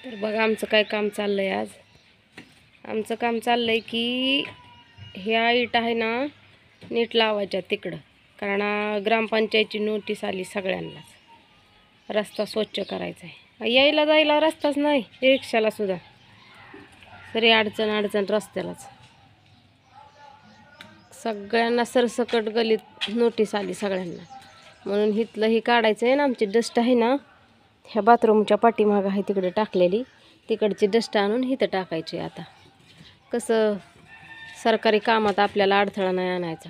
तर बघा आमचं काय काम चाललंय आज. आमचं काम चाललंय की ह्या इट आहे ना नीट लावायच्या तिकडं, कारण ग्रामपंचायतची नोटीस आली सगळ्यांनाच. रस्ता स्वच्छ करायचा आहे. यायला जायला रस्ताच नाही, रिक्षाला सुद्धा सरी अडचण रस्त्यालाच. सगळ्यांना सरसकट गलीत नोटीस आली सगळ्यांना, म्हणून हिथलं ही काढायचं आहे ना. आमची डस्ट आहे ना ह्या बाथरूमच्या पाठीमागं आहे तिकडे टाकलेली, तिकडची डस्ट आणून इथं टाकायची. आता कसं सरकारी कामात आपल्याला अडथळा नाही आणायचा,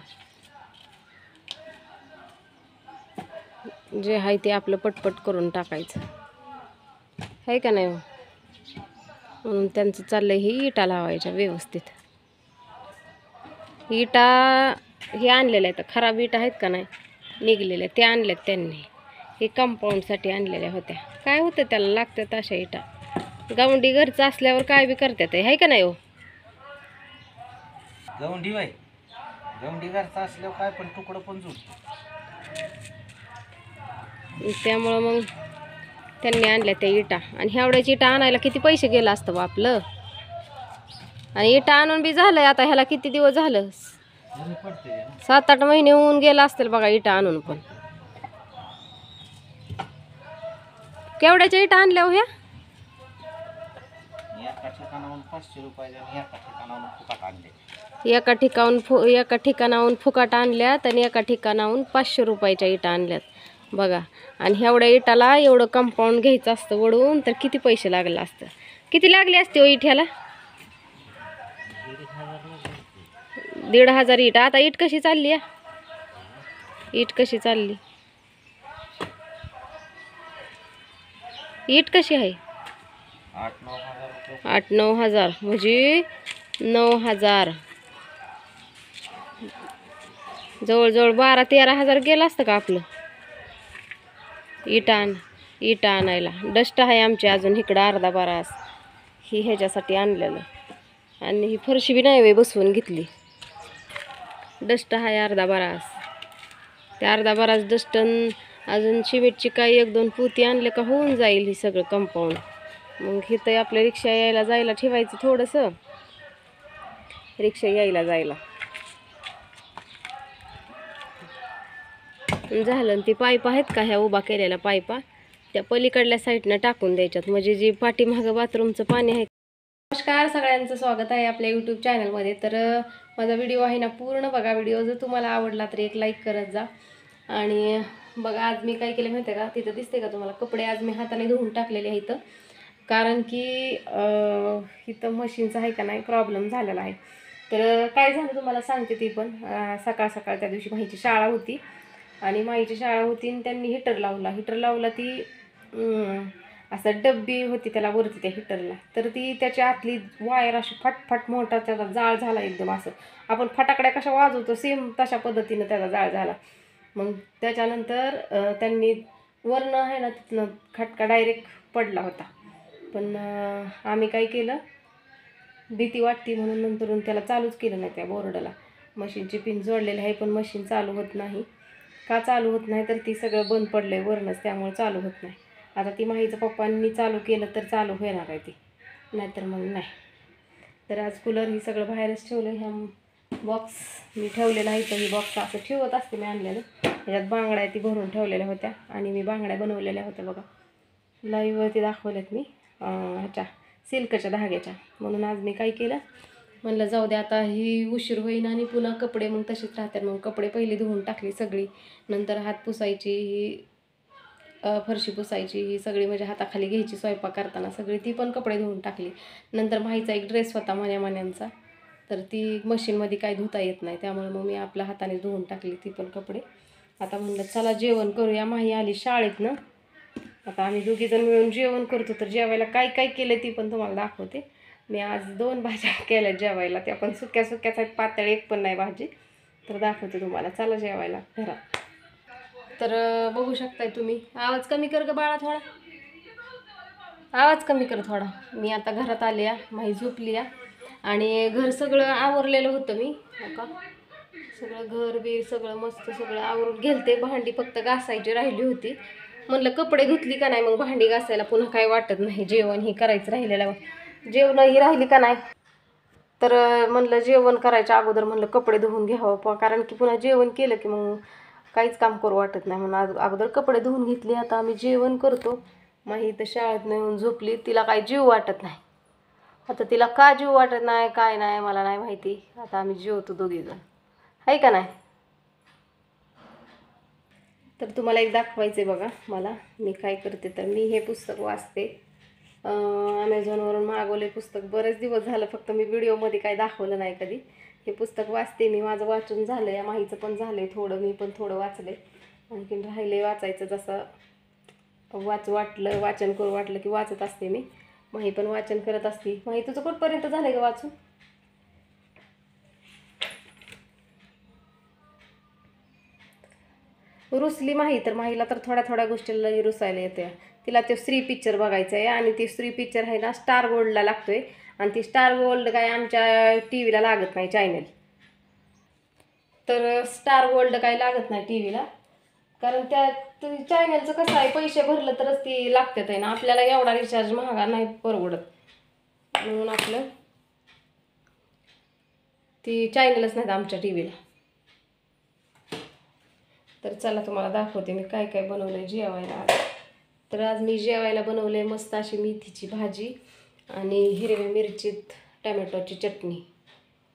जे आहे ते आपलं पटपट करून टाकायचं आहे का नाही. म्हणून त्यांचं चाललंय ही इटा लावायच्या व्यवस्थित. इटा हे आणलेल्या आहेत, खराब इटा आहेत का नाही निघलेल्या, ते आणल्यात त्यांनी. हे कंपाऊंडसाठी आणलेल्या होत्या. काय होतं त्याला, लागतात अशा इटा. गावंडी घरचं असल्यावर काय बी करतात आहे का नाही हो. गवंडी बाई, गवंडी घरचा असल्यावर काय पण तुकडं पण जुळतं. त्यामुळं मग त्यांनी आणल्या त्या इटा. आणि ह्यावड्याची इटा आणायला किती पैसे गेलं असतं बा आपलं. आणि इटा आणून बी झालंय आता ह्याला किती दिवस झालं, 7-8 महिने होऊन गेला असतील बघा इटा आणून. पण केवढ्याच्या इटा आणल्या हो ह्या? एका ठिकाणाहून 500 रुपयाच्या आणि एका ठिकाणाहून फुकट आणले. एका ठिकाणाहून फुकट आणल्यात आणि एका ठिकाणाहून 500 रुपयाच्या इटा आणल्यात बघा. आणि एवढ्या इटाला एवढं कंपाऊंड घ्यायचं असतं वडून, तर किती पैसे लागले असतं. किती लागले असते हो इट्याला? 1,500 इट. आता इट कशी चालली आहे, इट कशी चालली, इट कशी आहे? 8-9 हजार म्हणजे 9,000, जवळजवळ 12-13 हजार गेलं असतं का आपलं इटा आणायला. डस्ट आहे आमची अजून इकडं अर्धा बरास, ही ह्याच्यासाठी आणलेलं. आणि ही फरशी बी नाही बसवून घेतली, डस्ट आहे अर्धा बरास. त्या अर्धा बरास डस्ट अजून सिमेंटची काही 1-2 पोती आणले का होऊन जाईल ही सगळं कंपाऊंड. मग इथं आपल्या रिक्षा यायला जायला ठेवायचं थोडंसं, रिक्षा यायला जायला झालं. ती पाईप आहेत का ह्या उभा केलेल्या पाईपा, त्या पलीकडल्या साईडनं टाकून द्यायच्यात, म्हणजे जी पाठीमागं बाथरूमचं पाणी आहे. नमस्कार, सगळ्यांचं स्वागत आहे आपल्या यूट्यूब चॅनलमध्ये. तर माझा व्हिडिओ आहे ना पूर्ण बघा. व्हिडिओ जर तुम्हाला आवडला तर एक लाईक करत जा. आणि बघा आज मी काय केलं माहिती आहे का, तिथं दिसते का तुम्हाला कपडे आज मी हाताने धुवून टाकलेले आहेत. कारण की इथं मशीनचा आहे का नाही प्रॉब्लेम झालेला आहे. तर काय झालं तुम्हाला सांगते. ती पण सकाळ त्या दिवशी माहीची शाळा होती आणि माहीची शाळा होती आणि त्यांनी हिटर लावला. ती असं डब्बी होती त्याला वरती त्या हिटरला, तर ती त्याच्या आतली वायर अशी फटफट मोठा त्याचा जाळ झाला एकदम. असं आपण फटाकड्या कशा वाजवतो सेम तशा पद्धतीनं त्याचा जाळ झाला. मग त्याच्यानंतर त्यांनी वरनं आहे ना तिथनं खटका डायरेक्ट पडला होता. पण आम्ही काय केलं, भीती वाटती म्हणून नंतरून त्याला चालूच केलं नाही. त्या बोर्डला मशीनची पिन जोडलेली आहे पण मशीन चालू होत नाही. का चालू होत नाही, तर ती सगळं बंद पडलं आहे वरूनच, त्यामुळे चालू होत नाही. आता ती माहीचं पप्पांनी चालू केलं तर चालू होणार आहे ती, नाहीतर मग नाही. तर आज कूलर ही सगळं बाहेरच ठेवलं. ह्या बॉक्स मी ठेवलेला आहे, तर ही बॉक्स असं ठेवत असते मी आणलेलं. ह्याच्यात बांगड्या ती भरून ठेवलेल्या होत्या आणि मी बांगड्या बनवलेल्या होत्या बघा. लाईव्हवरती दाखवल्यात मी ह्याच्या सिल्कच्या धाग्याच्या. म्हणून आज मी काय केलं, म्हणलं जाऊ दे आता ही उशीर होईन आणि पुन्हा कपडे मग तसेच राहतात. मग कपडे पहिली धुवून टाकली सगळी, नंतर हात पुसायची, ही फरशी पुसायची, ही सगळी म्हणजे हाताखाली घ्यायची स्वयंपाक करताना सगळी, ती पण कपडे धुवून टाकली. नंतर माहीचा एक ड्रेस होता मण्यांचा, तर ती मशीनमध्ये काय धुता येत नाही, त्यामुळे मग मी आपल्या हाताने धुवून टाकली ती पण कपडे. आता म्हणलं चला जेवण करूया. माही आली शाळेतनं, आता आम्ही दोघीजण मिळून जेवण करतो. तर जेवायला काय काय केलं ती पण तुम्हाला दाखवते. मी आज 2 भाज्या केल्या जेवायला, त्या पण सुक्याच आहेत, पातळ एक पण नाही भाजी, तर दाखवते तुम्हाला. चला जेवायला घरात. तर बघू शकताय तुम्ही. आवाज कमी कर ग बाळा, थोडा आवाज कमी कर थोडा. मी आता घरात आले या, माही झोपली या आणि घर सगळं आवरलेलं होतं मी का, सगळं घर बीर सगळं मस्त सगळं आवरून गेलते. भांडी फक्त घासायची राहिली होती म्हणलं कपडे धुतली का नाही मग भांडी घासायला पुन्हा काय वाटत नाही, जेवण ही करायचं राहिलेलं, जेवण ही राहिली का नाही तर म्हणलं जेवण करायच्या अगोदर म्हणलं कपडे धुवून घ्यावं, कारण की पुन्हा जेवण केलं की मग काहीच काम करू वाटत नाही, म्हणून अगोदर कपडे धुवून घेतले. आता आम्ही जेवण करतो. माही तर शाळेत येऊन झोपली, तिला काही जीव वाटत नाही. आता तिला का जीव वाटत नाही काय नाही मला नाही माहिती. आता आम्ही जेवतो दोघीजण, आहे का नाही. तर तुम्हाला एक दाखवायचं आहे बघा मला मी काय करते. तर मी हे पुस्तक वाचते, ॲमेझॉनवरून मागवले पुस्तक. बरेच दिवस झालं, फक्त मी व्हिडिओमध्ये काय दाखवलं नाही कधी. हे पुस्तक वाचते मी, माझं वाचून झालं आहे, माहीचं पण झालं आहे थोडं, मी पण थोडं वाचले, आणखीन राहिले वाचायचं. जसं वाचन करू वाटलं की वाचत असते मी. माही पण वाचन करत असते. माही तुझं कुठपर्यंत झालं का वाचून? रुसली माही, तर माहीला तर थोड्या थोड्या गोष्टीला रुसायला येते. तिला ते स्त्री पिक्चर बघायचं आहे, आणि ती स्त्री पिक्चर आहे ना स्टार गोल्डला लागतोय, आणि ती स्टार गोल्ड काय आमच्या टी व्हीला लागत नाही चॅनल. तर स्टार गोल्ड काय लागत नाही टी व्हीला, कारण त्या चॅनलचं कसं आहे पैसे भरलं तरच ती लागतात आहे ना, आपल्याला एवढा रिचार्ज महागा नाही परवडत, म्हणून आपलं ती चॅनलच नाहीत आमच्या टी व्हीला. तर चला तुम्हाला दाखवते मी काय काय बनवलं आहे जेवायला. तर आज मी जेवायला बनवले मस्त अशी मेथीची भाजी आणि हिरवी मिरचीत टमॅटोची चटणी,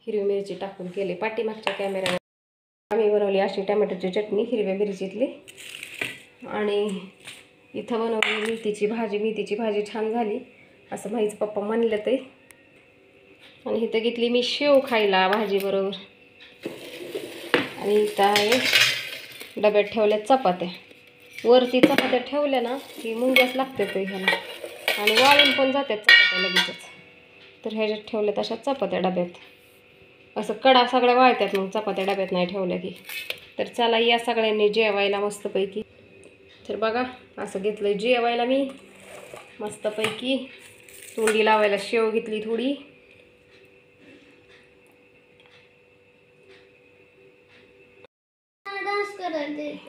हिरवी मिरची टाकून केली. पाठीमागच्या कॅमेऱ्यावर आम्ही बनवली अशी टमॅटोची चटणी हिरव्या मिरचीतली, आणि इथं बनवली मेथीची भाजी. मेथीची भाजी छान झाली असं माहीच पप्पा म्हणलं ते. आणि इथं घेतली मी शेव खायला भाजीबरोबर, आणि इथं आहे डब्यात ठेवल्या चपात्या. वरती चपात्या ठेवल्या ना की मुंग्याच लागते तो ह्याला, आणि वाळून पण जातात चपात्या लगेचच. तर ह्याच्यात ठेवल्यात अशा चपात्या डब्यात, असं कडा सगळ्या वाळतात मग चपात्या डब्यात नाही ठेवल्या की. तर चला या सगळ्यांनी जेवायला मस्तपैकी. तर बघा असं घेतलं जेवायला मी मस्तपैकी. तोंडी लावायला शेव घेतली थोडी,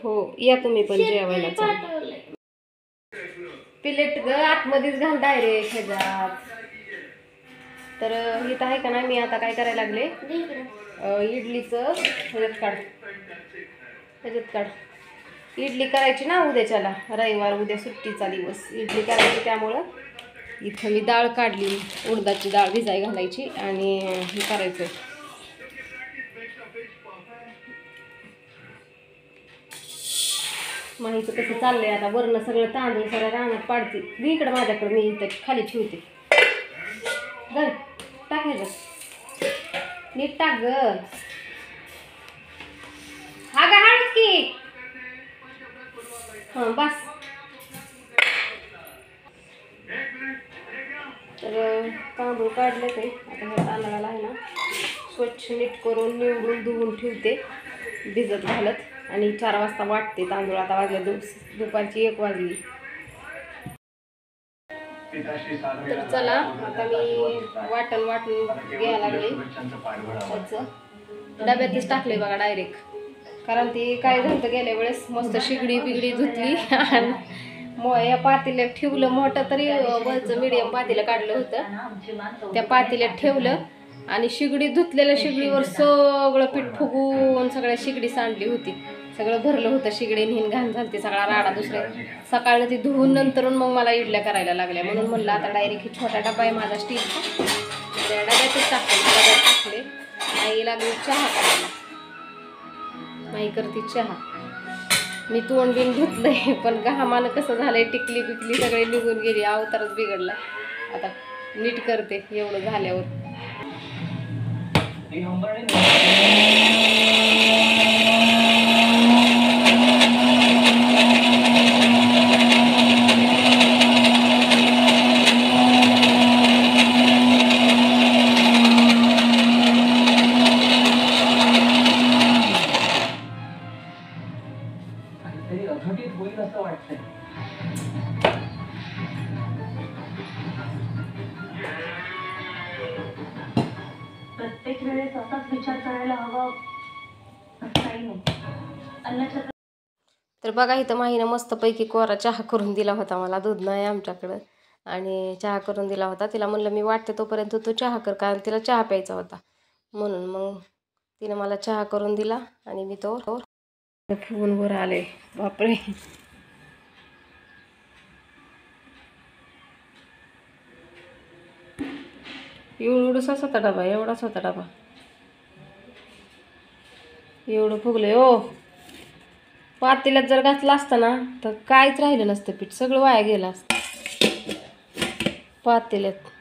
हो या तुम्ही पण जेवायला. प्लेट ग आतमध्येच घाल डायरेक्ट ह्याच्यात. तर इथं आहे का ना, मी आता काय करायला लागले, इडलीचं ह्याच्यात काढ. इडली करायची ना उद्याच्याला, रविवार उद्या सुट्टीचा दिवस, इडली करायची. त्यामुळं इथं मी डाळ काढली, उडदाची डाळ भिजाय घालायची, आणि हे करायचं माहिती कसं चाललंय. आता वरनं सगळं तांदूळ सगळं रानात पाडते. इकडं माझ्याकडं मी इथं खाली ठेवते. ग टाक ह्याच्यात, नीट टाक ग. हा गा हळूच की, हां बस. तर तांदूळ काढले ते. आता ह्या तांदळाला आहे ना स्वच्छ नीट करून निवडून धुवून ठेवते भिजत घालत, आणि 4 वाजता वाटते तांदूळ. आता वाजले दुपारची 1 वाजली. तर चला आता मी वाटून घ्यायला लागले. त्याचं डब्यातच टाकले बघा डायरेक्ट, कारण ती काय झालं गेल्या वेळेस मस्त शिगडी बिगडी धुतली, आणि या पातेल्यात ठेवलं. मोठं तरी वरचं मीडियम पातेलं काढलं होतं, त्या पातेल्यात ठेवलं, आणि शिगडी धुतलेल्या शिगडीवर सगळं पीठ फुगून सगळ्या शिगडी सांडली होती. सगळं भरलं होतं शिगडी, हिन घाण झालती सगळा राडा. दुसऱ्या सकाळनं ती धुवून नंतरून मग मला इडल्या करायला लागल्या, म्हणून म्हणलं आता डायरेक्ट ही छोटा डबा आहे माझा स्टीलचा, त्या डब्यातच टाकले. आई लागली चहा करायला, माई करते चहा. मी तोंड बिन धुतलंय, पण घामानं कसं झालंय, टिकली बिकली सगळे निघून गेली, अवतारच बिघडला. आता नीट करते एवढं झाल्यावर. प्रत्येक वेळेस असाच विचार करायला हवा असं काही नाही. तर बघा इथं माहीनं मस्तपैकी कोरा चहा करून दिला होता मला. दूध नाही आमच्याकडं आणि चहा करून दिला होता. तिला म्हणलं मी वाटते तोपर्यंत तू चहा कर, कारण तिला चहा प्यायचा होता म्हणून. मग तिनं मला चहा करून दिला आणि मी तो फुगून वर आले. बापरे, एवढाच होता डबा, एवढाच होता डबा, एवढं फुगले हो. पातेल्यात जर घातलं असतं ना तर काहीच राहिलं नसतं पीठ, सगळं वाया गेलं असतं पातेल्यात.